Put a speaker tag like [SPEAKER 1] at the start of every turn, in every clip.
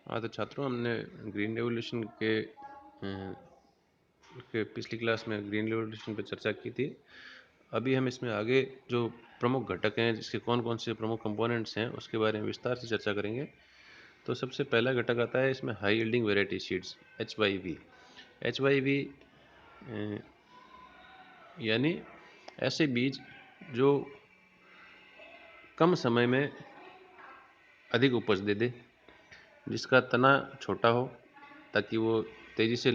[SPEAKER 1] हाँ तो छात्रों, हमने ग्रीन रेवोल्यूशन के पिछली क्लास में ग्रीन रेवोल्यूशन पर चर्चा की थी। अभी हम इसमें आगे जो प्रमुख घटक हैं, जिसके कौन कौन से प्रमुख कंपोनेंट्स हैं, उसके बारे में विस्तार से चर्चा करेंगे। तो सबसे पहला घटक आता है इसमें high yielding variety seeds, HYV। HYV यानी ऐसे बीज जो कम समय में अधिक उपज दे दे, जिसका तना छोटा हो ताकि वो तेज़ी से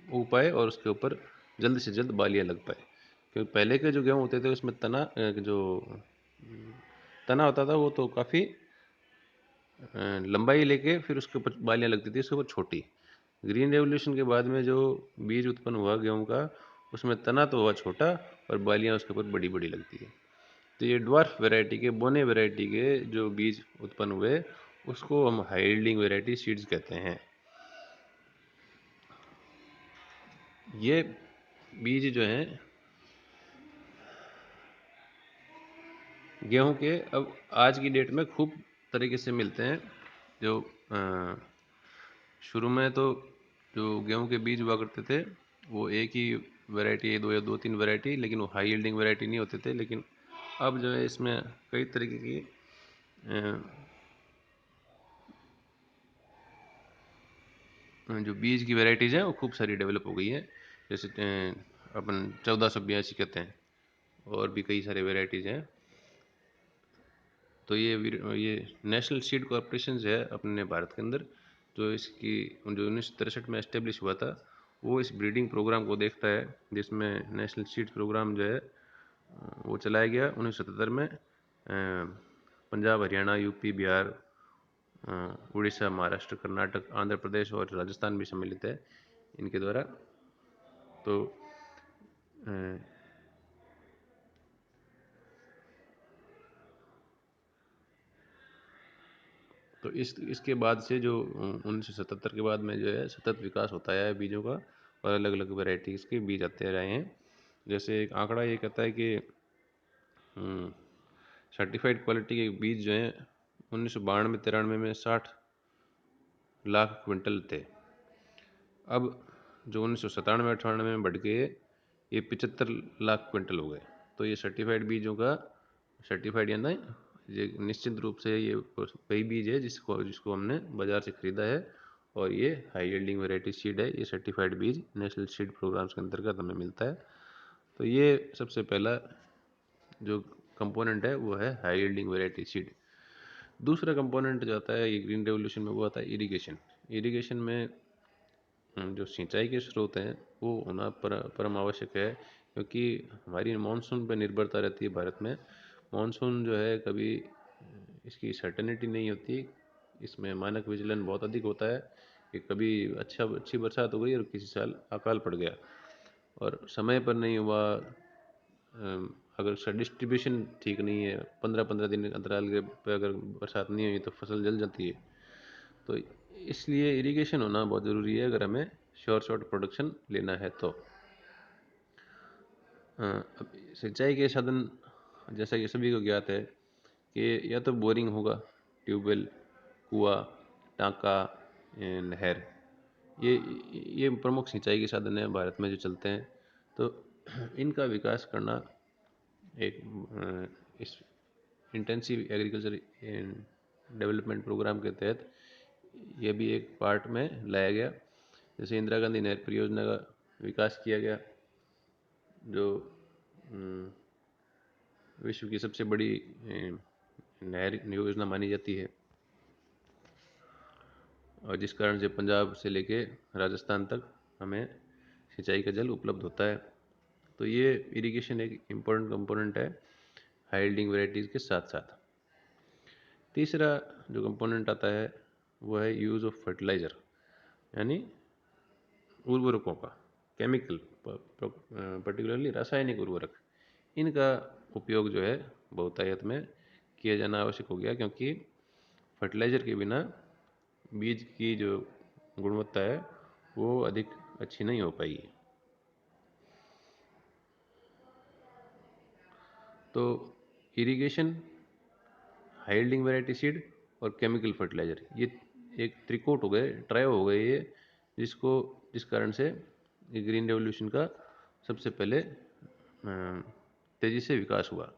[SPEAKER 1] उग पाए और उसके ऊपर जल्द से जल्द बालियाँ लग पाए। क्योंकि पहले के जो गेहूँ होते थे उसमें जो तना होता था वो तो काफ़ी लंबाई लेके फिर उसके ऊपर बालियाँ लगती थी, उसके ऊपर छोटी। ग्रीन रेवोल्यूशन के बाद में जो बीज उत्पन्न हुआ गेहूँ का, उसमें तना तो हुआ छोटा और बालियाँ उसके ऊपर बड़ी बड़ी लगती है। तो ये ड्वार्फ वैरायटी के, बोने वैरायटी के जो बीज उत्पन्न हुए, उसको हम हाई यील्डिंग वैरायटी सीड्स कहते हैं। ये बीज जो हैं गेहूं के अब आज की डेट में खूब तरीके से मिलते हैं। जो शुरू में तो जो गेहूं के बीज हुआ करते थे वो एक ही वैरायटी, दो या दो तीन वैरायटी, लेकिन वो हाई यील्डिंग वैरायटी नहीं होते थे। लेकिन अब जो है इसमें कई तरीके की जो बीज की वैरायटीज़ हैं वो खूब सारी डेवलप हो गई हैं। जैसे अपन 1482 कहते हैं, और भी कई सारे वैरायटीज़ हैं। तो ये नेशनल सीड कॉरपोरेशन है अपने भारत के अंदर, जो इसकी जो 1963 में एस्टेब्लिश हुआ था, वो इस ब्रीडिंग प्रोग्राम को देखता है, जिसमें नेशनल सीड प्रोग्राम जो है वो चलाया गया 1977 में। पंजाब, हरियाणा, यूपी, बिहार, उड़ीसा, महाराष्ट्र, कर्नाटक, आंध्र प्रदेश और राजस्थान भी सम्मिलित है इनके द्वारा। तो तो इसके बाद से जो 1977 के बाद में जो है सतत विकास होता है बीजों का, और अलग अलग वैरायटीज़ के बीज आते रहे हैं। जैसे एक आंकड़ा ये कहता है कि सर्टिफाइड क्वालिटी के बीज जो हैं 1992-93 में 60 लाख क्विंटल थे। अब जो 1997-98 में बढ़ के ये 75 लाख क्विंटल हो गए। तो ये सर्टिफाइड बीजों का, सर्टिफाइड यानी ये निश्चित रूप से ये वही बीज है जिसको जिसको हमने बाज़ार से ख़रीदा है, और ये हाई यील्डिंग वैरायटी सीड है। ये सर्टिफाइड बीज नेशनल सीड प्रोग्राम्स के अंतर्गत हमें मिलता है। तो ये सबसे पहला जो कंपोनेंट है वो है हाई यील्डिंग वैरायटी सीड। दूसरा कंपोनेंट जो आता है ये ग्रीन रेवोल्यूशन में, वो आता है इरिगेशन। इरिगेशन में जो सिंचाई के स्रोत हैं वो होना परम आवश्यक है, क्योंकि हमारी मानसून पर निर्भरता रहती है भारत में। मानसून जो है कभी इसकी सर्टेनिटी नहीं होती, इसमें मानक विचलन बहुत अधिक होता है कि कभी अच्छी बरसात हो गई और किसी साल अकाल पड़ गया, और समय पर नहीं हुआ। अगर उसका डिस्ट्रीब्यूशन ठीक नहीं है, 15-15 दिन अंतराल के पे अगर बरसात नहीं हुई तो फसल जल जाती है। तो इसलिए इरिगेशन होना बहुत ज़रूरी है अगर हमें शॉर्ट प्रोडक्शन लेना है तो। अब सिंचाई के साधन जैसा कि सभी को ज्ञात है कि या तो बोरिंग होगा, ट्यूबवेल, कुआं, टाँका, नहर, ये ये प्रमुख सिंचाई के साधन हैं भारत में जो चलते हैं। तो इनका विकास करना एक इस इंटेंसिव एग्रीकल्चर डेवलपमेंट प्रोग्राम के तहत ये भी एक पार्ट में लाया गया। जैसे इंदिरा गांधी नहर परियोजना का विकास किया गया, जो विश्व की सबसे बड़ी नहर योजना मानी जाती है, और जिस कारण से पंजाब से लेके राजस्थान तक हमें सिंचाई का जल उपलब्ध होता है। तो ये इरिगेशन एक इम्पोर्टेंट कंपोनेंट है हाई यील्डिंग वैरायटीज़ के साथ साथ। तीसरा जो कंपोनेंट आता है वो है यूज़ ऑफ फर्टिलाइज़र, यानी उर्वरकों का, केमिकल, पर्टिकुलरली रासायनिक उर्वरक। इनका उपयोग जो है बहुतायत में किया जाना आवश्यक हो गया, क्योंकि फर्टिलाइज़र के बिना बीज की जो गुणवत्ता है वो अधिक अच्छी नहीं हो पाएगी। तो irrigation, high yielding variety seed और केमिकल फर्टिलाइज़र, ये एक त्रिकोट हो गए, ट्रायो हो गए ये, जिस कारण से ये ग्रीन रेवोल्यूशन का सबसे पहले तेज़ी से विकास हुआ।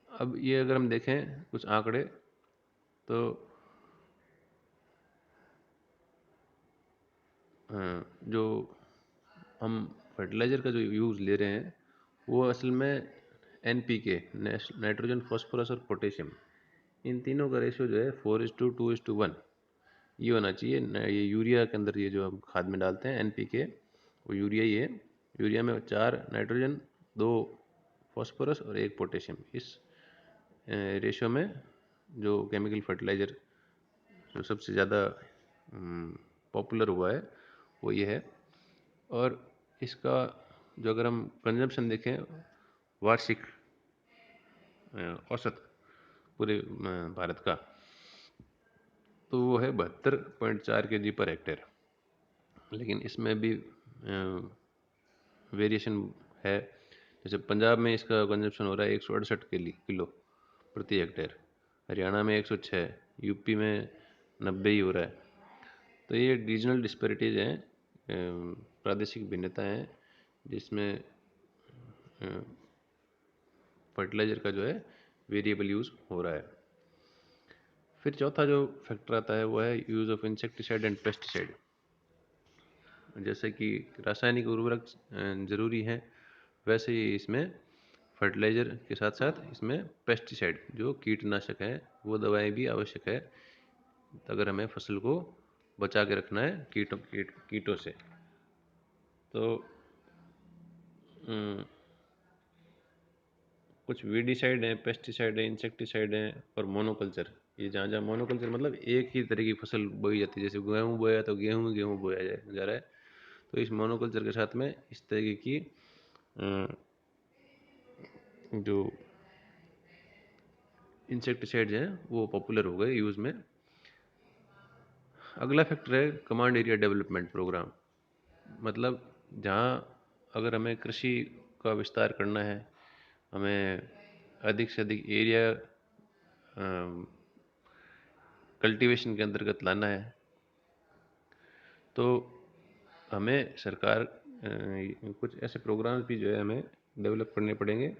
[SPEAKER 1] अब ये अगर हम देखें कुछ आंकड़े, तो जो हम फर्टिलाइज़र का जो यूज़ ले रहे हैं, वो असल में NPK, नाइट्रोजन, फॉस्फोरस और पोटेशियम, इन तीनों का रेशियो जो है 4:2:1 ये होना चाहिए। ये यूरिया के अंदर ये जो हम खाद में डालते हैं NPK, वो यूरिया ही है। यूरिया में 4 नाइट्रोजन, 2 फॉस्फोरस और 1 पोटेशियम, इस रेशियो में जो केमिकल फर्टिलाइज़र जो सबसे ज़्यादा पॉपुलर हुआ है वो ये है। और इसका जो अगर हम कंजम्पशन देखें वार्षिक औसत पूरे भारत का, तो वो है 72.4 kg पर हेक्टेयर। लेकिन इसमें भी वेरिएशन है। जैसे पंजाब में इसका कंजम्पशन हो रहा है 168 किलो प्रति हेक्टेयर, हरियाणा में 106, यूपी में 90 ही हो रहा है। तो ये रीजनल डिस्पैरिटीज़ हैं, प्रादेशिक भिन्नताएं हैं, जिसमें फर्टिलाइज़र का जो है वेरिएबल यूज़ हो रहा है। फिर चौथा जो फैक्टर आता है वो है use of insecticide and pesticide. जैसे कि रासायनिक उर्वरक ज़रूरी है, वैसे ही इसमें फर्टिलाइज़र के साथ साथ इसमें पेस्टिसाइड जो कीटनाशक है वो दवाएं भी आवश्यक है, अगर हमें फसल को बचा के रखना है कीटों से। तो कुछ वीडिसाइड हैं, पेस्टिसाइड हैं, इंसेक्टिसाइड हैं और मोनोकल्चर। ये जहाँ जहाँ मोनोकल्चर मतलब एक ही तरह की फसल बोई जाती है, जैसे गेहूँ बोया तो गेहूँ बोया जा रहा है, तो इस मोनोकल्चर के साथ में इस तरीके की जो इंसेक्टिसाइड्स हैं वो पॉपुलर हो गए यूज़ में। अगला फैक्टर है कमांड एरिया डेवलपमेंट प्रोग्राम। मतलब जहाँ अगर हमें कृषि का विस्तार करना है, हमें अधिक से अधिक एरिया कल्टीवेशन के अंतर्गत लाना है, तो हमें सरकार कुछ ऐसे प्रोग्राम्स भी जो है हमें डेवलप करने पड़ेंगे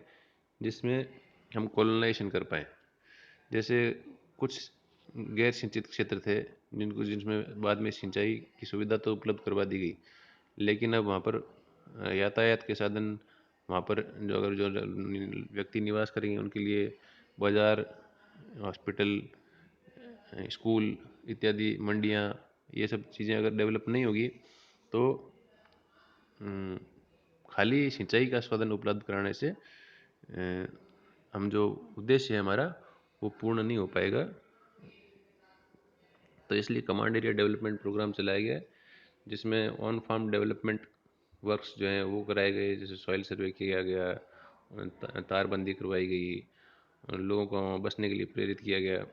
[SPEAKER 1] जिसमें हम कॉलोनाइजेशन कर पाएँ। जैसे कुछ गैर सिंचित क्षेत्र थे जिसमें बाद में सिंचाई की सुविधा तो उपलब्ध करवा दी गई, लेकिन अब वहाँ पर यातायात के साधन, वहाँ पर जो व्यक्ति निवास करेंगे उनके लिए बाज़ार, हॉस्पिटल, स्कूल इत्यादि, मंडियाँ, ये सब चीज़ें अगर डेवलप नहीं होगी तो खाली सिंचाई का साधन उपलब्ध कराने से हम जो उद्देश्य है हमारा वो पूर्ण नहीं हो पाएगा। तो इसलिए कमांड एरिया डेवलपमेंट प्रोग्राम चलाया गया, जिसमें ऑन फार्म डेवलपमेंट वर्क्स जो हैं वो कराए गए, जैसे सॉइल सर्वे किया गया, तारबंदी करवाई गई, लोगों को बसने के लिए प्रेरित किया गया,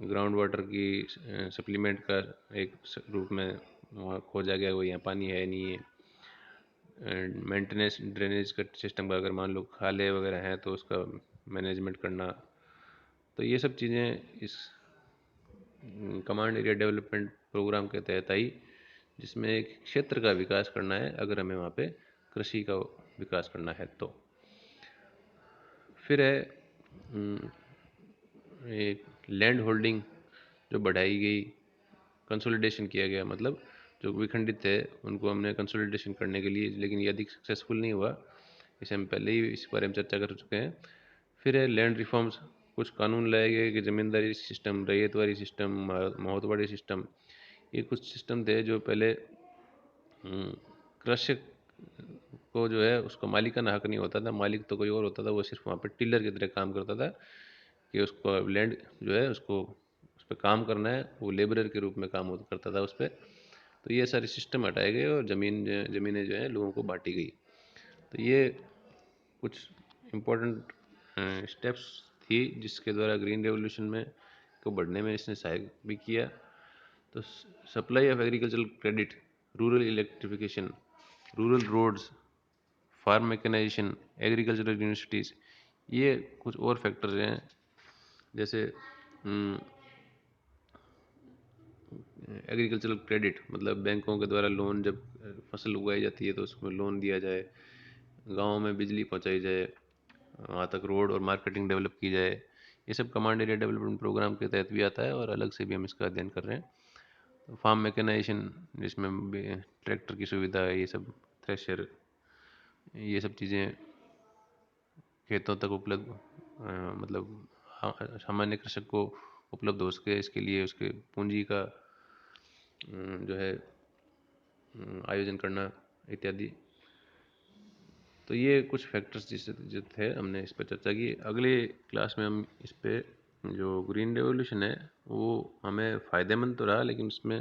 [SPEAKER 1] ग्राउंड वाटर की सप्लीमेंट का एक रूप में वहाँ खोजा गया वो यहाँ पानी है नहीं है, मेंटेनेंस ड्रेनेज का सिस्टम का, अगर मान लो खाले वगैरह हैं तो उसका मैनेजमेंट करना। तो ये सब चीज़ें इस कमांड एरिया डेवलपमेंट प्रोग्राम के तहत आई, जिसमें एक क्षेत्र का विकास करना है अगर हमें वहाँ पे कृषि का विकास करना है तो। फिर है एक लैंड होल्डिंग जो बढ़ाई गई, कंसोलिडेशन किया गया, मतलब जो विखंडित थे उनको हमने कंसोलिडेशन करने के लिए, लेकिन ये अधिक सक्सेसफुल नहीं हुआ, इसे हम पहले ही इस बारे में चर्चा कर चुके हैं। फिर है लैंड रिफॉर्म्स, कुछ कानून लाए गए कि ज़मींदारी सिस्टम, रैयतवारी सिस्टम, महोतवाड़ी सिस्टम, ये कुछ सिस्टम थे जो पहले कृषक को जो है उसका मालिकाना हक नहीं होता था, मालिक तो कोई और होता था, वो सिर्फ वहाँ पर टिलर की तरह काम करता था कि उसको लैंड जो है उसको उस पर काम करना है, वो लेबरर के रूप में काम करता था उस पर। तो ये सारे सिस्टम हटाए गए और ज़मीनें जो है लोगों को बांटी गई। तो ये कुछ इम्पोर्टेंट स्टेप्स थी जिसके द्वारा ग्रीन रेवोल्यूशन में को बढ़ने में इसने सहायक भी किया। तो supply of agricultural credit, rural electrification, rural roads, farm mechanisation, agricultural universities, ये कुछ और फैक्टर्स हैं। जैसे एग्रीकल्चरल क्रेडिट मतलब बैंकों के द्वारा लोन, जब फसल उगाई जाती है तो उसमें लोन दिया जाए, गाँव में बिजली पहुंचाई जाए, वहाँ तक रोड और मार्केटिंग डेवलप की जाए। ये सब कमांड एरिया डेवलपमेंट प्रोग्राम के तहत भी आता है और अलग से भी हम इसका अध्ययन कर रहे हैं। तो फार्म मैकेनाइजेशन, जिसमें ट्रैक्टर की सुविधा है, ये सब थ्रेशर, ये सब चीज़ें खेतों तक उपलब्ध, मतलब सामान्य कृषक को उपलब्ध हो सके, इसके लिए उसके पूंजी का जो है आयोजन करना इत्यादि। तो ये कुछ फैक्टर्स जिस जो थे हमने इस पर चर्चा की। अगले क्लास में हम इस पे जो ग्रीन रेवोल्यूशन है वो हमें फ़ायदेमंद तो रहा, लेकिन उसमें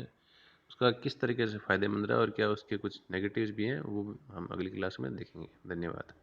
[SPEAKER 1] उसका किस तरीके से फ़ायदेमंद रहा और क्या उसके कुछ नेगेटिव्स भी हैं, वो हम अगली क्लास में देखेंगे। धन्यवाद।